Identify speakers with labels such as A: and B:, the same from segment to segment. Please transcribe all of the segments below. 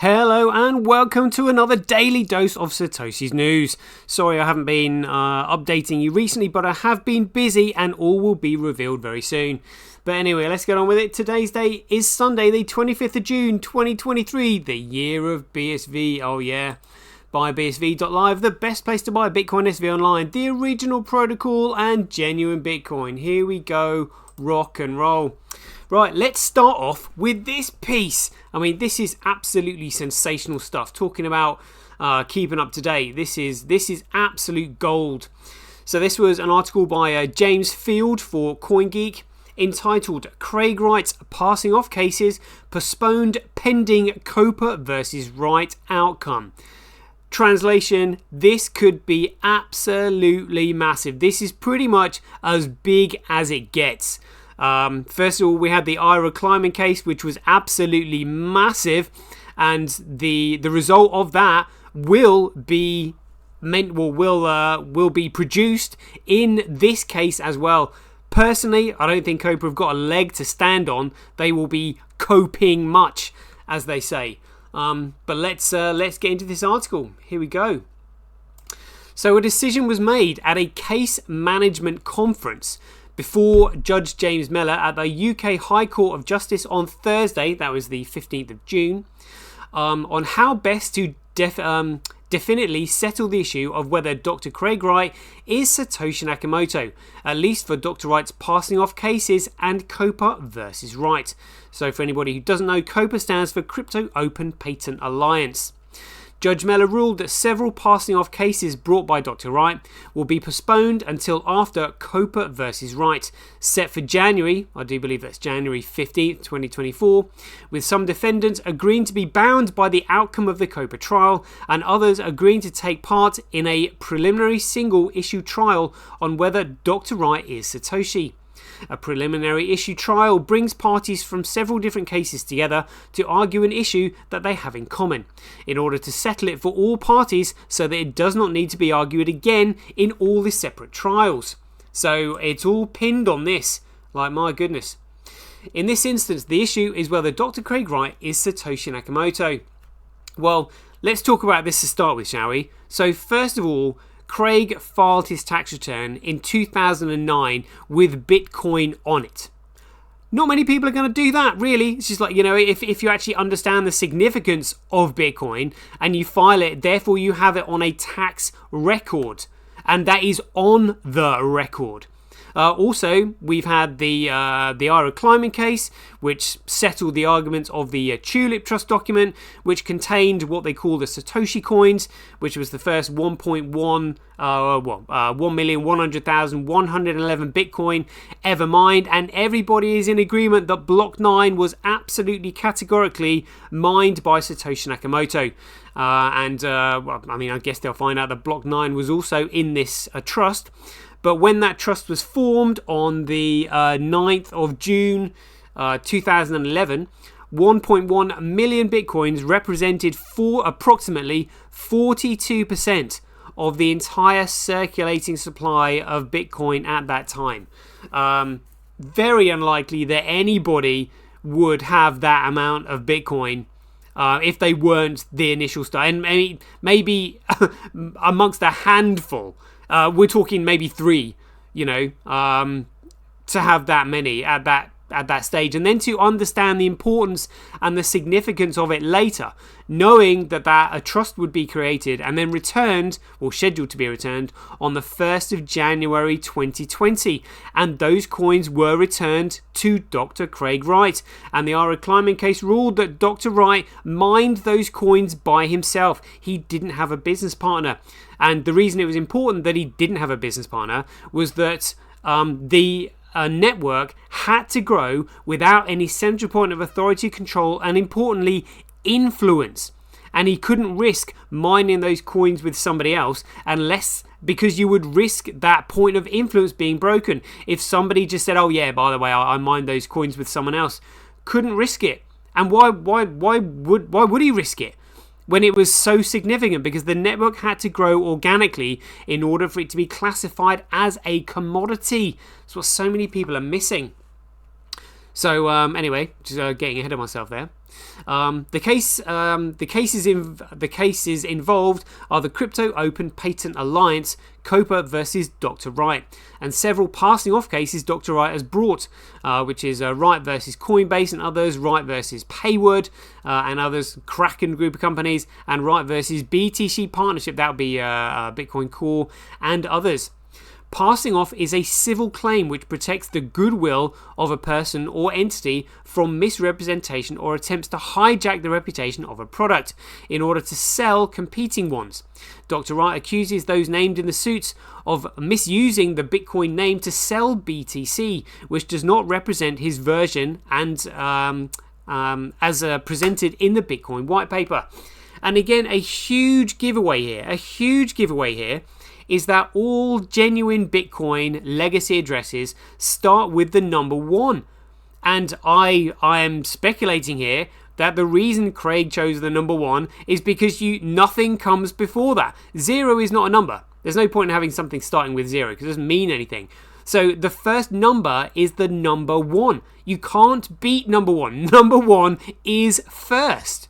A: Hello and welcome to another daily dose of SirToshi's news. Sorry I haven't been updating you recently, but I have been busy and all will be revealed very soon. But anyway, let's get on with it. Today's date is Sunday, the 25th of June, 2023, the year of BSV. Oh yeah. Buy BSV.live, the best place to buy Bitcoin SV online, the original protocol and genuine Bitcoin. Here we go, rock and roll. Right, let's start off with this piece. I mean, this is absolutely sensational stuff. Talking about keeping up to date, this is absolute gold. So this was an article by James Field for CoinGeek entitled "Craig Wright's Passing Off Cases Postponed Pending COPA versus Wright Outcome." Translation: this could be absolutely massive. This is pretty much as big as it gets. First of all, we had the IRA climbing case, which was absolutely massive, and the result of that will be produced in this case as well. Personally, I don't think COPA have got a leg to stand on. They will be coping much, as they say. But let's get into this article. Here we go. So a decision was made at a case management conference before Judge James Mellor at the UK High Court of Justice on Thursday, that was the 15th of June, on how best to definitely settle the issue of whether Dr. Craig Wright is Satoshi Nakamoto, at least for Dr. Wright's passing off cases and COPA versus Wright. So for anybody who doesn't know, COPA stands for Crypto Open Patent Alliance. Judge Mellor ruled that several passing off cases brought by Dr. Wright will be postponed until after COPA versus Wright, set for January, I do believe that's January 15th, 2024, with some defendants agreeing to be bound by the outcome of the COPA trial and others agreeing to take part in a preliminary single issue trial on whether Dr. Wright is Satoshi. A preliminary issue trial brings parties from several different cases together to argue an issue that they have in common, in order to settle it for all parties so that it does not need to be argued again in all the separate trials. So it's all pinned on this, like my goodness. In this instance, the issue is whether Dr. Craig Wright is Satoshi Nakamoto. Well, let's talk about this to start with, shall we? So first of all, Craig filed his tax return in 2009 with Bitcoin on it. Not many people are going to do that, really. It's just like, if you actually understand the significance of Bitcoin and you file it, therefore you have it on a tax record. And that is on the record. Also, we've had the IRA climbing case, which settled the arguments of the Tulip Trust document, which contained what they call the Satoshi coins, which was the first 1,100,111 Bitcoin ever mined, and everybody is in agreement that Block 9 was absolutely categorically mined by Satoshi Nakamoto. I guess they'll find out that Block 9 was also in this trust. But when that trust was formed on the 9th of June 2011, 1.1 million Bitcoins represented approximately 42% of the entire circulating supply of Bitcoin at that time. Very unlikely that anybody would have that amount of Bitcoin if they weren't the initial start. And maybe amongst a handful. We're talking maybe 3, to have that many at that stage, and then to understand the importance and the significance of it later, knowing that a trust would be created and then returned, or scheduled to be returned, on the 1st of January 2020, and those coins were returned to Dr. Craig Wright, and the IRA climbing case ruled that Dr. Wright mined those coins by himself. He didn't have a business partner, and the reason it was important that he didn't have a business partner was that the network had to grow without any central point of authority, control, and importantly, influence. And he couldn't risk mining those coins with somebody else because you would risk that point of influence being broken. If somebody just said, "Oh yeah, by the way, I mined those coins with someone else," couldn't risk it. And why would he risk it when it was so significant? Because the network had to grow organically in order for it to be classified as a commodity. That's what so many people are missing. So anyway, just getting ahead of myself there. The cases involved are the Crypto Open Patent Alliance, COPA versus Dr. Wright, and several passing off cases Dr. Wright has brought, which is Wright versus Coinbase and others, Wright versus Payward and others, Kraken group of companies, and Wright versus BTC Partnership, that would be Bitcoin Core, and others. Passing off is a civil claim which protects the goodwill of a person or entity from misrepresentation or attempts to hijack the reputation of a product in order to sell competing ones. Dr. Wright accuses those named in the suits of misusing the Bitcoin name to sell BTC, which does not represent his version and as presented in the Bitcoin white paper. And again, a huge giveaway here is that all genuine Bitcoin legacy addresses start with the number 1. And I am speculating here that the reason Craig chose the number 1 is because nothing comes before that. 0 is not a number. There's no point in having something starting with 0 because it doesn't mean anything. So the first number is the number 1. You can't beat number 1. Number 1 is first.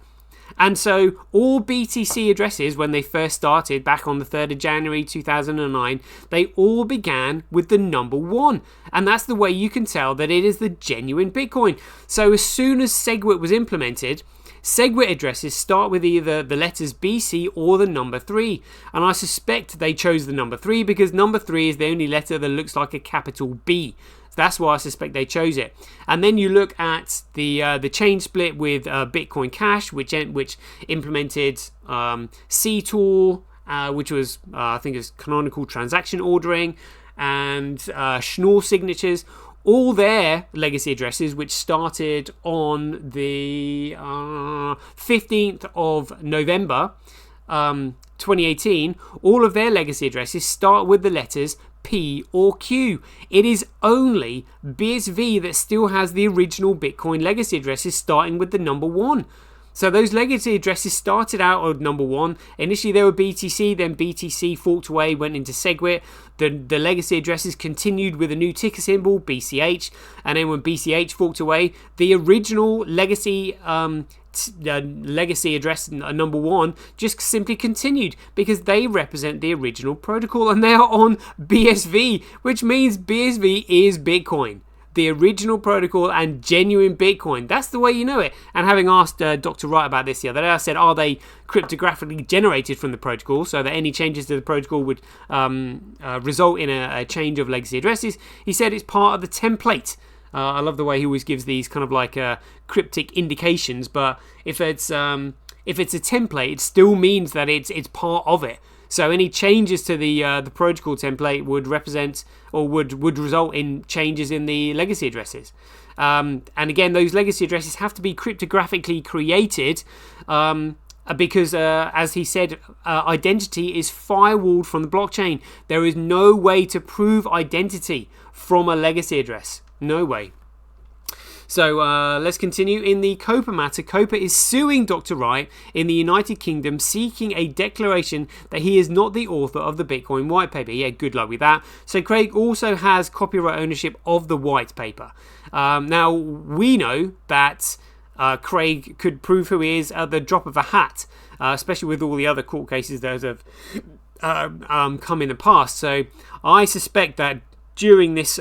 A: And so all BTC addresses, when they first started back on the 3rd of January 2009, they all began with the number 1. And that's the way you can tell that it is the genuine Bitcoin. So as soon as SegWit was implemented, SegWit addresses start with either the letters BC or the number 3. And I suspect they chose the number 3 because number 3 is the only letter that looks like a capital B. That's why I suspect they chose it. And then you look at the chain split with Bitcoin Cash, which implemented CTOR, which was I think is canonical transaction ordering, and Schnorr signatures. All their legacy addresses, which started on the 15th of November 2018, all of their legacy addresses start with the letters P or Q. It is only BSV that still has the original Bitcoin legacy addresses starting with the number 1. So those legacy addresses started out at number 1. Initially they were BTC, then BTC forked away, went into SegWit. The legacy addresses continued with a new ticker symbol, BCH, and then when BCH forked away, the original legacy address number 1 just simply continued because they represent the original protocol and they are on BSV, which means BSV is Bitcoin, the original protocol and genuine Bitcoin. That's the way you know it. And having asked Dr. Wright about this the other day, I said, are they cryptographically generated from the protocol so that any changes to the protocol would result in a change of legacy addresses? He said it's part of the template. I love the way he always gives these kind of like cryptic indications, but if it's a template, it still means that it's part of it. So any changes to the protocol template would represent or would result in changes in the legacy addresses. And again, those legacy addresses have to be cryptographically created because, as he said, identity is firewalled from the blockchain. There is no way to prove identity from a legacy address. No way. So let's continue. In the COPA matter, COPA is suing Dr. Wright in the United Kingdom, seeking a declaration that he is not the author of the Bitcoin white paper. Yeah, good luck with that. So Craig also has copyright ownership of the white paper. Now, we know that Craig could prove who he is at the drop of a hat, especially with all the other court cases that have come in the past. So I suspect that during this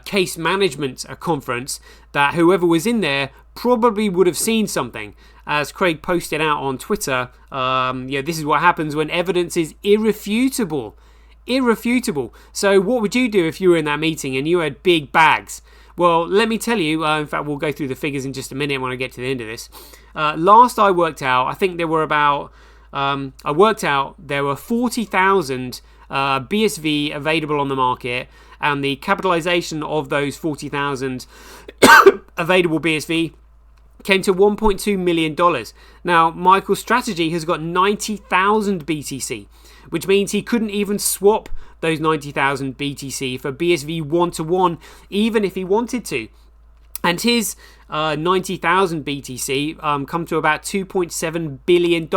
A: case management conference, that whoever was in there probably would have seen something. As Craig posted out on Twitter, this is what happens when evidence is irrefutable. So what would you do if you were in that meeting and you had big bags? Well, let me tell you, in fact we'll go through the figures in just a minute when I get to the end of this. Last I worked out, I think there were there were 40,000 BSV available on the market, and the capitalization of those 40,000 available BSV came to $1.2 million. Now, Michael's strategy has got 90,000 BTC, which means he couldn't even swap those 90,000 BTC for BSV 1-to-1, even if he wanted to. And his 90,000 BTC come to about $2.7 billion.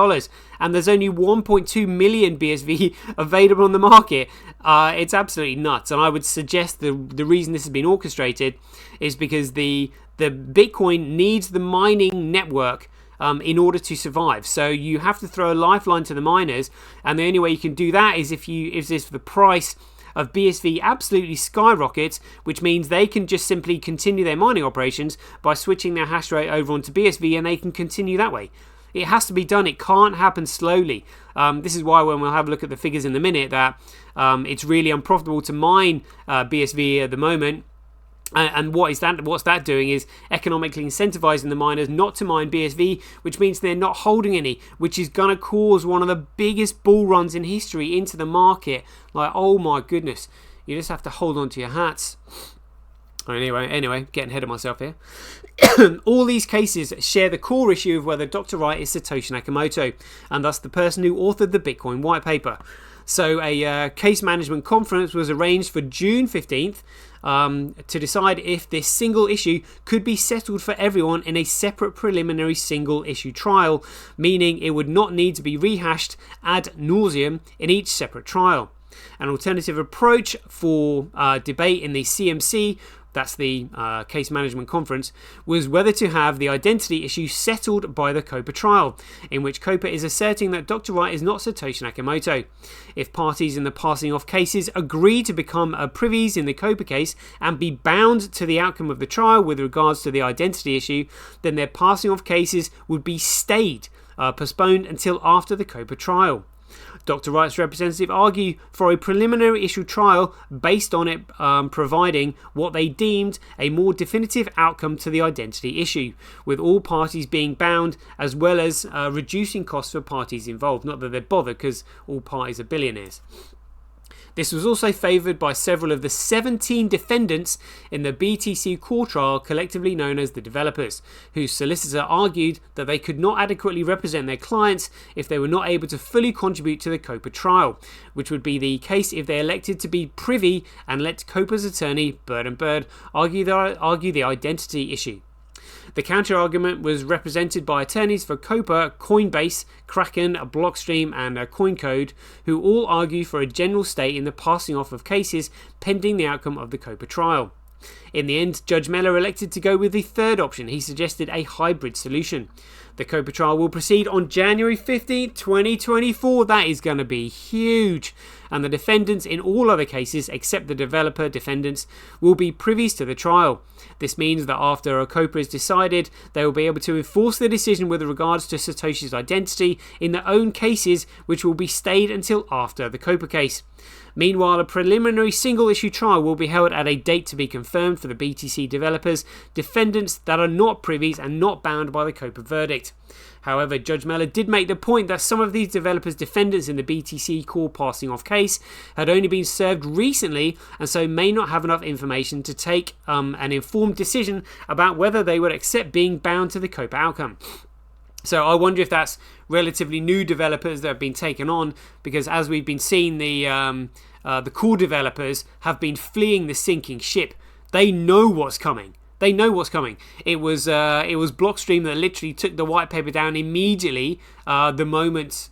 A: And there's only 1.2 million BSV available on the market. It's absolutely nuts. And I would suggest the reason this has been orchestrated is because the Bitcoin needs the mining network in order to survive. So you have to throw a lifeline to the miners. And the only way you can do that is if the price of BSV absolutely skyrockets, which means they can just simply continue their mining operations by switching their hash rate over onto BSV, and they can continue that way. It has to be done. It can't happen slowly. This is why when we'll have a look at the figures in a minute, that it's really unprofitable to mine BSV at the moment. And what's that doing is economically incentivizing the miners not to mine BSV, which means they're not holding any, which is going to cause one of the biggest bull runs in history into the market. Like, oh my goodness, you just have to hold on to your hats. Anyway, getting ahead of myself here. All these cases share the core issue of whether Dr. Wright is Satoshi Nakamoto, and thus the person who authored the Bitcoin white paper. So a case management conference was arranged for June 15th to decide if this single issue could be settled for everyone in a separate preliminary single issue trial, meaning it would not need to be rehashed ad nauseum in each separate trial. An alternative approach for debate in the CMC, that's the case management conference, was whether to have the identity issue settled by the COPA trial, in which COPA is asserting that Dr. Wright is not Satoshi Nakamoto. If parties in the passing off cases agree to become privies in the COPA case and be bound to the outcome of the trial with regards to the identity issue, then their passing off cases would be stayed, postponed until after the COPA trial. Dr. Wright's representative argue for a preliminary issue trial based on it providing what they deemed a more definitive outcome to the identity issue, with all parties being bound, as well as reducing costs for parties involved. Not that they're bothered, because all parties are billionaires. This was also favoured by several of the 17 defendants in the BTC core trial, collectively known as the developers, whose solicitor argued that they could not adequately represent their clients if they were not able to fully contribute to the COPA trial, which would be the case if they elected to be privy and let COPA's attorney, Bird & Bird, argue the identity issue. The counter-argument was represented by attorneys for COPA, Coinbase, Kraken, Blockstream and CoinCode, who all argue for a general stay in the passing off of cases pending the outcome of the COPA trial. In the end, Judge Mellor elected to go with the third option. He suggested a hybrid solution. The COPA trial will proceed on January 15, 2024. That is going to be huge. And the defendants in all other cases, except the developer defendants, will be privies to the trial. This means that after a COPA is decided, they will be able to enforce the decision with regards to Satoshi's identity in their own cases, which will be stayed until after the COPA case. Meanwhile, a preliminary single-issue trial will be held at a date to be confirmed for the BTC developers, defendants that are not privies and not bound by the COPA verdict. However, Judge Mellor did make the point that some of these developers' defendants in the BTC core passing off case had only been served recently and so may not have enough information to take an informed decision about whether they would accept being bound to the COPA outcome. So I wonder if that's relatively new developers that have been taken on, because as we've been seeing, the core developers have been fleeing the sinking ship. They know what's coming. They know what's coming. It was Blockstream that literally took the white paper down immediately the moment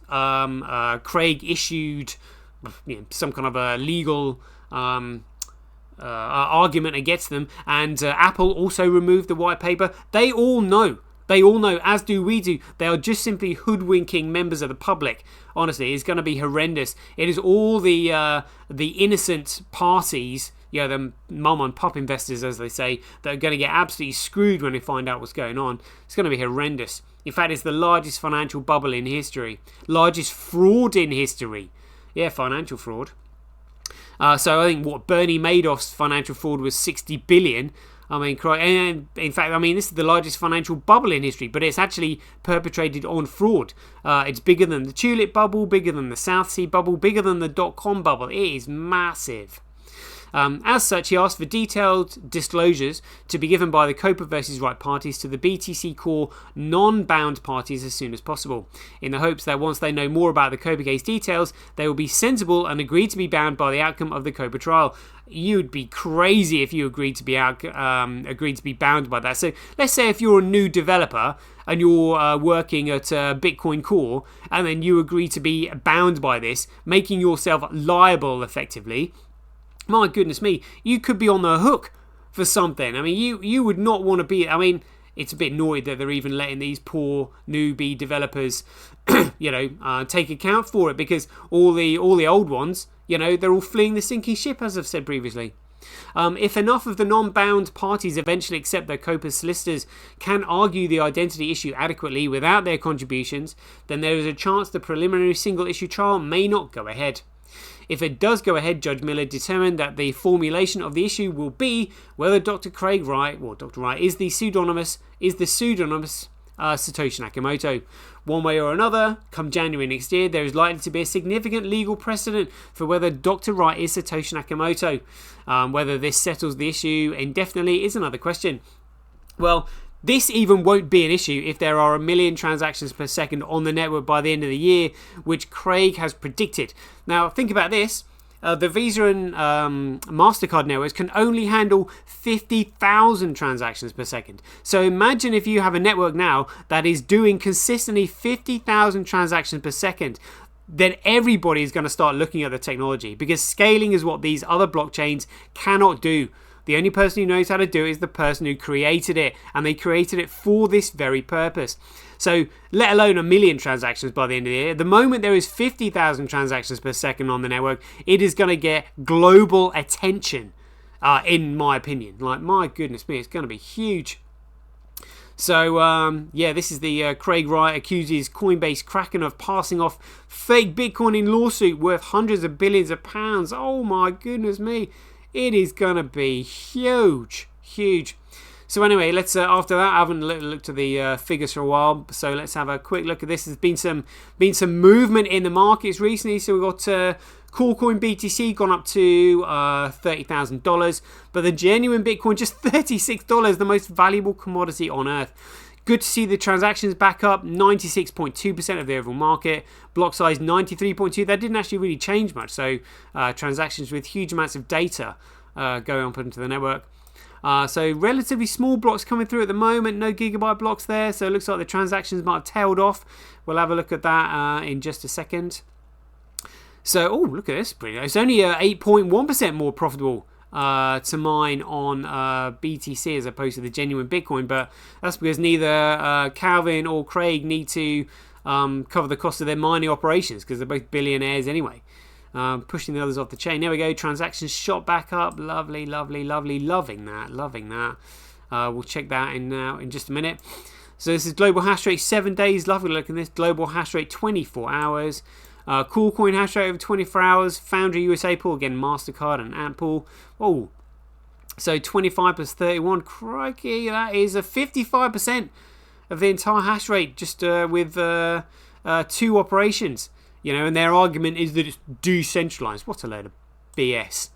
A: Craig issued some kind of a legal argument against them, and Apple also removed the white paper. They all know. They all know, as do we do. They are just simply hoodwinking members of the public. Honestly, it's going to be horrendous. It is all the innocent parties, the mum and pop investors, as they say, that are going to get absolutely screwed when they find out what's going on. It's going to be horrendous. In fact, it's the largest financial bubble in history. Largest fraud in history. Yeah, financial fraud. So I think Bernie Madoff's financial fraud was 60 billion. I mean, and in fact, this is the largest financial bubble in history, but it's actually perpetrated on fraud. It's bigger than the tulip bubble, bigger than the South Sea bubble, bigger than the .com bubble. It is massive. As such, he asked for detailed disclosures to be given by the COPA versus Wright parties to the BTC core non-bound parties as soon as possible, in the hopes that once they know more about the COPA case details, they will be sensible and agree to be bound by the outcome of the COPA trial. You'd be crazy if you agreed to be bound by that. So let's say if you're a new developer and you're working at Bitcoin Core, and then you agree to be bound by this, making yourself liable effectively. My goodness me, you could be on the hook for something. I mean, you would not want to be. I mean, it's a bit naughty that they're even letting these poor newbie developers, take account for it, because all the old ones, they're all fleeing the sinking ship, as I've said previously. If enough of the non-bound parties eventually accept that COPA's solicitors can argue the identity issue adequately without their contributions, then there is a chance the preliminary single-issue trial may not go ahead. If it does go ahead, Judge Miller determined that the formulation of the issue will be whether Dr. Wright is the pseudonymous Satoshi Nakamoto. One way or another, come January next year, there is likely to be a significant legal precedent for whether Dr. Wright is Satoshi Nakamoto. Whether this settles the issue indefinitely is another question. Well, this even won't be an issue if there are 1 million transactions per second on the network by the end of the year, which Craig has predicted. Now, think about this. The Visa and MasterCard networks can only handle 50,000 transactions per second. So imagine if you have a network now that is doing consistently 50,000 transactions per second, then everybody is going to start looking at the technology, because scaling is what these other blockchains cannot do. The only person who knows how to do it is the person who created it, and they created it for this very purpose. So, let alone 1 million transactions by the end of the year, the moment there is 50,000 transactions per second on the network, it is going to get global attention, in my opinion. Like, my goodness me, it's going to be huge. So, this is the Craig Wright accuses Coinbase Kraken of passing off fake Bitcoin in lawsuit worth hundreds of billions of pounds. Oh my goodness me. It is going to be huge. So anyway, let's after that, I haven't looked at the figures for a while, so let's have a quick look at this. There's been some movement in the markets recently. So we've got Coolcoin BTC gone up to $30,000, but the genuine Bitcoin just $36, the most valuable commodity on earth. Good to see the transactions back up, 96.2% of the overall market. Block size 93.2. That didn't actually really change much. So transactions with huge amounts of data going on put into the network. So relatively small blocks coming through at the moment. No gigabyte blocks there. So it looks like the transactions might have tailed off. We'll have a look at that in just a second. So, look at this. It's only 8.1% more profitable to mine on BTC as opposed to the genuine Bitcoin, but that's because neither Calvin or Craig need to cover the cost of their mining operations, because they're both billionaires anyway. Pushing the others off the chain. There we go. Transactions shot back up. Lovely. Loving that. We'll check that in now in just a minute. So this is global hash rate 7 days. Lovely look at this. Global hash rate 24 hours. Coolcoin hash rate over 24 hours. Foundry USA pool, again MasterCard and Apple. So 25 plus 31. Crikey, that is a 55% of the entire hash rate, just with 2 operations. And their argument is that it's decentralized. What a load of BS.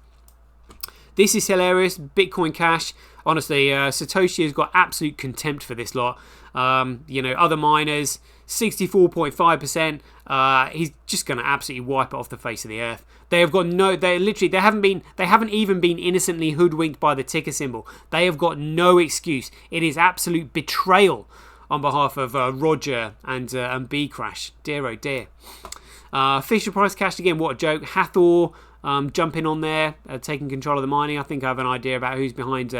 A: This is hilarious. Bitcoin Cash. Honestly, Satoshi has got absolute contempt for this lot. Other miners, 64.5%. He's just going to absolutely wipe it off the face of the earth. They have got they haven't even been innocently hoodwinked by the ticker symbol. They have got no excuse. It is absolute betrayal on behalf of Roger and B Crash. Dear oh dear. Official price cash again. What a joke. Hathor jumping on there, taking control of the mining. I think I have an idea about who's behind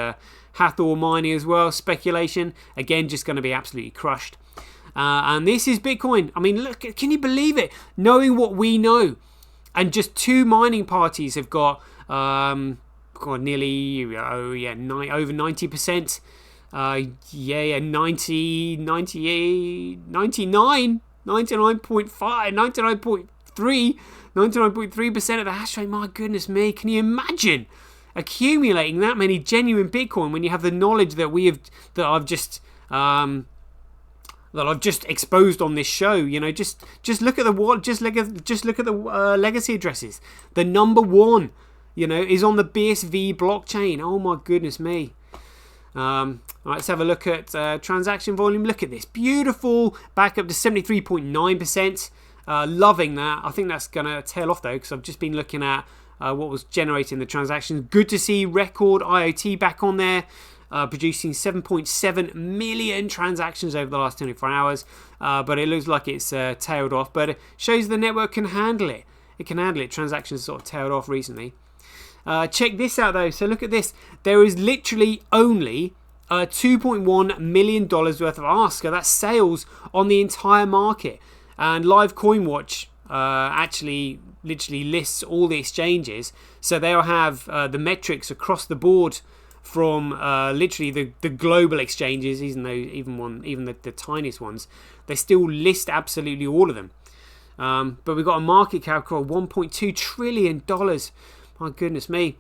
A: Hathor mining as well. Speculation again, just going to be absolutely crushed. And this is Bitcoin. I mean, look, can you believe it? Knowing what we know, and just 2 mining parties have got nearly over 90%. 90, 98, 99, 99.5, 99.3, 99.3% of the hash rate. My goodness me, can you imagine accumulating that many genuine Bitcoin when you have the knowledge that I've just exposed on this show? Just look at the legacy addresses. The number one, is on the BSV blockchain. Oh my goodness me. All right, let's have a look at transaction volume. Look at this, beautiful, back up to 73.9%. Loving that. I think that's gonna tail off though, because I've just been looking at what was generating the transactions. Good to see record IoT back on there, producing 7.7 million transactions over the last 24 hours. But it looks like it's tailed off, but it shows the network can handle it. It can handle it. Transactions sort of tailed off recently. Check this out though. So look at this. There is literally only $2.1 million worth of ask. That's sales on the entire market. And Live CoinWatch actually literally lists all the exchanges. So they'll have the metrics across the board from literally the global exchanges, even the tiniest ones. They still list absolutely all of them. But we've got a market cap of $1.2 trillion. My goodness me.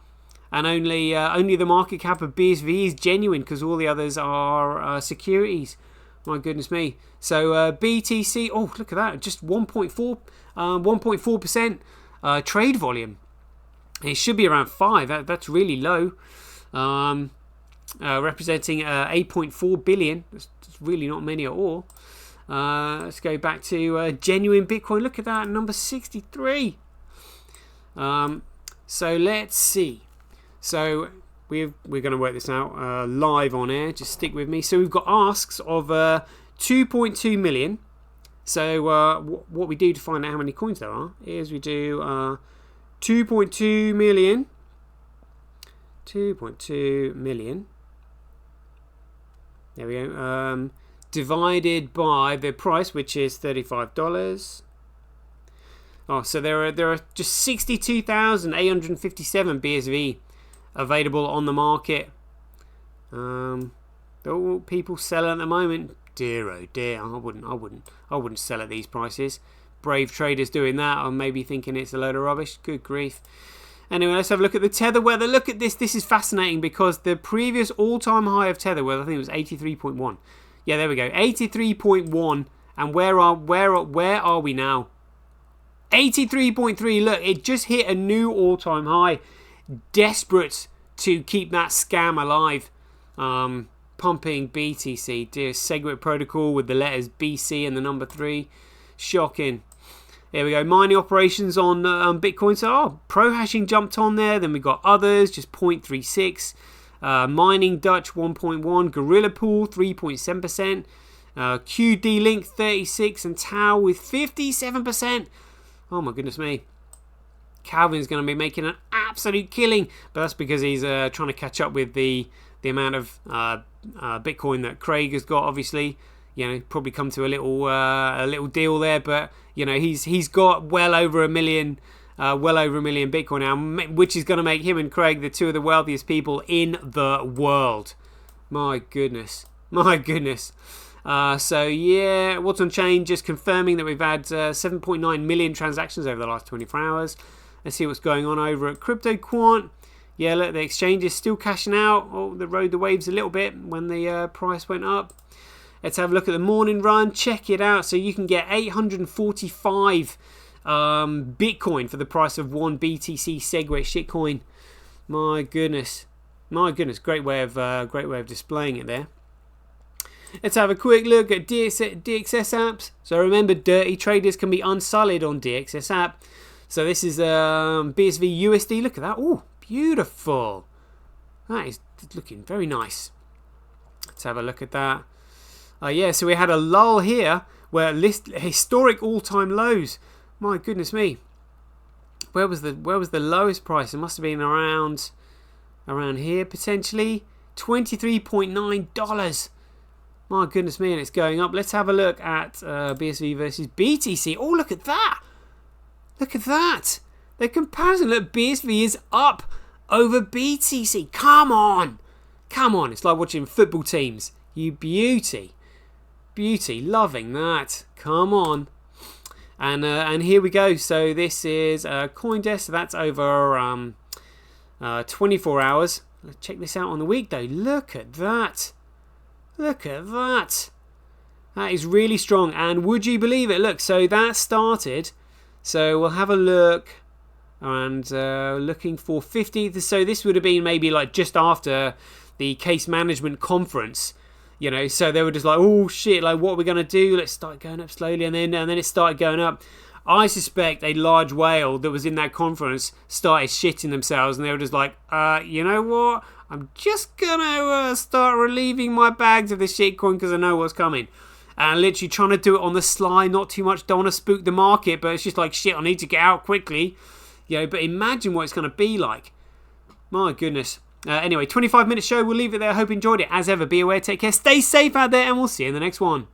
A: And only the market cap of BSV is genuine, because all the others are securities. My goodness me. So BTC, oh, look at that. Just 1.4% trade volume. It should be around 5. That's really low. Representing 8.4 billion. That's really not many at all. Let's go back to genuine Bitcoin. Look at that, number 63. So let's see. So we're going to work this out live on air. Just stick with me. So we've got asks of 2.2 million. So what we do to find out how many coins there are is we do 2.2 million. 2.2 million. There we go. Divided by the price, which is $35. Oh, so there are just 62,857 BSV available on the market. People selling at the moment. Dear oh dear, I wouldn't sell at these prices. Brave traders doing that, or maybe thinking it's a load of rubbish. Good grief. Anyway, let's have a look at the tether weather. Look at this. This is fascinating, because the previous all-time high of tether weather, I think it was 83.1. Yeah, there we go. 83.1. And where are we now? 83.3. Look, it just hit a new all-time high. Desperate to keep that scam alive. Pumping BTC, dear Segwit protocol with the letters BC and the number 3. Shocking. There we go. Mining operations on Bitcoin. So, pro hashing jumped on there. Then we got others, just 0.36. Mining Dutch 1.1. Gorilla Pool 3.7%. QD Link 36, and Tau with 57%. Oh my goodness me. Calvin's going to be making an absolute killing, but that's because he's trying to catch up with the amount of Bitcoin that Craig has got. Obviously, probably come to a little deal there, but he's got well over a million Bitcoin now, which is going to make him and Craig the two of the wealthiest people in the world. My goodness. So yeah, what's on chain? Just confirming that we've had 7.9 million transactions over the last 24 hours. Let's see what's going on over at Crypto Quant. Yeah, look, the exchange is still cashing out. Oh, they rode the waves a little bit when the price went up. Let's have a look at the morning run. Check it out. So you can get 845 Bitcoin for the price of 1 BTC Segway shitcoin. My goodness. Great way of displaying it there. Let's have a quick look at DXS apps. So remember, dirty traders can be unsullied on DXS app. So this is BSV USD. Look at that. Oh, beautiful. That is looking very nice. Let's have a look at that. Yeah, so we had a lull here where historic all-time lows. My goodness me. Where was the lowest price? It must have been around here potentially. $23.9. My goodness me, and it's going up. Let's have a look at BSV versus BTC. Oh, look at that. Look at that. The comparison. Look, BSV is up over BTC. Come on. It's like watching football teams. You beauty. Loving that. Come on. And here we go. So this is CoinDesk. So that's over 24 hours. Let's check this out on the week though. Look at that. That is really strong. And would you believe it? Look, so that started. So we'll have a look And looking for 50. So this would have been maybe like just after the case management conference, you know. So they were just like, oh shit, like what are we gonna do? Let's start going up slowly, and then it started going up. I suspect a large whale that was in that conference started shitting themselves, and they were just like, you know what? I'm just gonna start relieving my bags of this shitcoin because I know what's coming. And literally trying to do it on the sly, not too much, don't want to spook the market, but it's just like, shit, I need to get out quickly. You know, but imagine what it's going to be like. My goodness. Anyway, 25-minute show. We'll leave it there. I hope you enjoyed it. As ever, be aware, take care, stay safe out there, and we'll see you in the next one.